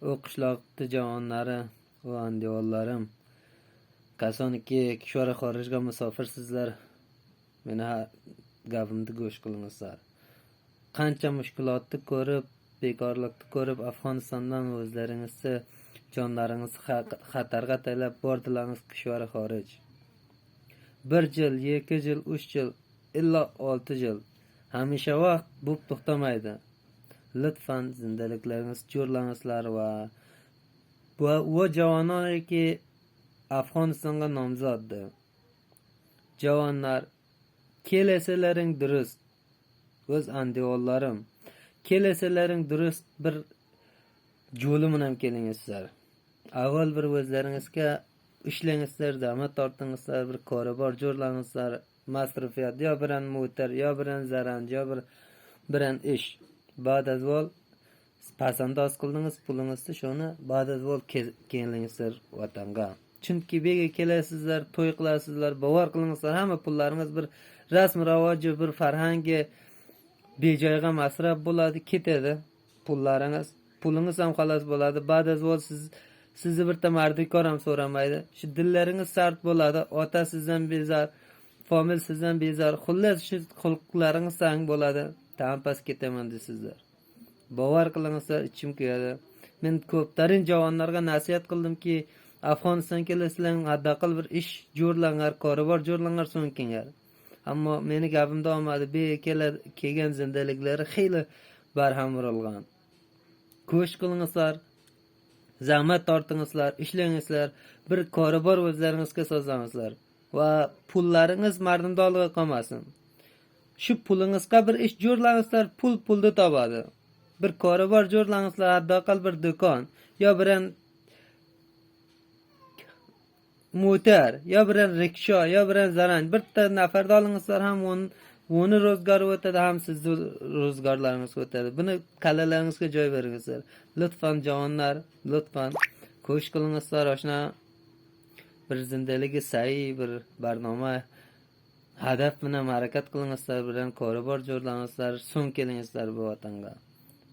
O qishloqni javonlari va andiyollarim, qachonki kishvara xorijga musofirsizlar, meni gapimni go'sh qilingizlar. Qancha mushkulotni ko'rib, bekorlikni ko'rib, Afg'onistondan o'zlaringizni jonlaringizni xatarga taylab bordilaringiz kishvara xorij. 1 yil, 2 yil, 3 yil, illa 6 yil. Hamisha vaqt bu to'xtamaydi. Lütfen zindaliklarınız jo'rlangizlar va bu javonlarki Afg'onistonga nomzoddi. Javonlar, kelesalaring durust. O'z andiyollarim, kelesalaring durust bir yo'li bilan kelingizlar. Avval bir o'zlaringizga ishlangizlar, zahmat tortingizlar, bir karobar jo'rlangizlar, masrufiyat, yo biran motor, yo biran zaran, yo biran ish. Ba'dazvol pasandoz qildingiz pulingizni, shuni ba'dazvol kelingizlar vatanga. Chunki bega kelasizlar, to'y qilasizlar, bavar qilingizlar, hamma pullaringiz bir rasm ravoji, bir farhangi bejoyga masraf bo'ladi, ketadi pullaringiz. Pulingiz ham xolos bo'ladi. Ba'dazvol sizni bir ta mardikor ham so'ramaydi. Shu dillaringiz sart bo'ladi. Ota sizdan bezar, famil sizdan bezar. Xullas shu xulqlaringiz sang bo'ladi. Tampas ketaman deysizlar. Bavar qilingizlar, ichim kuyadi. Men ko'ptarin javonlarga nasihat qildimki, Afg'onistonga kelasizlar, haddaqal bir ish jo'rlangar, karobar jo'rlangar so'ng kengar. Ammo meni gapimda olmadi. Kelgan zindaliklari xeyli barham urilgan. Ko'sh qilingizlar, zahmat tortingizlar, ishlangizlar, bir karobar o'zlaringizga sozlangizlar va pullaringiz mardimdorligiga qolmasin. Shu pulingizga bir ish jo'rlangizlar, pulni topadi. Bir karobar jo'rlangizlar, haddaqal bir do'kon, yo biran motor, yo biran riksha, yo biran zaran, bitta nafarda olingizlar, ham oni ro'zg'ori o'tadi, ham sizni ro'zg'orlaringiz o'tadi. Buni qalalaringizga joy beringizlar. Lütfen javonlar, lütfen ko'sh qilingizlar, oshna bir zindaligi sa'iy bir barnoma hadaf bilan harakat qilingizlar, bilan karobar jo'rlangizlar, so'ng kelingizlar bu vatanga.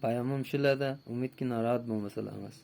Payamim shularda, umidki norohat bo'lmasalarmiz.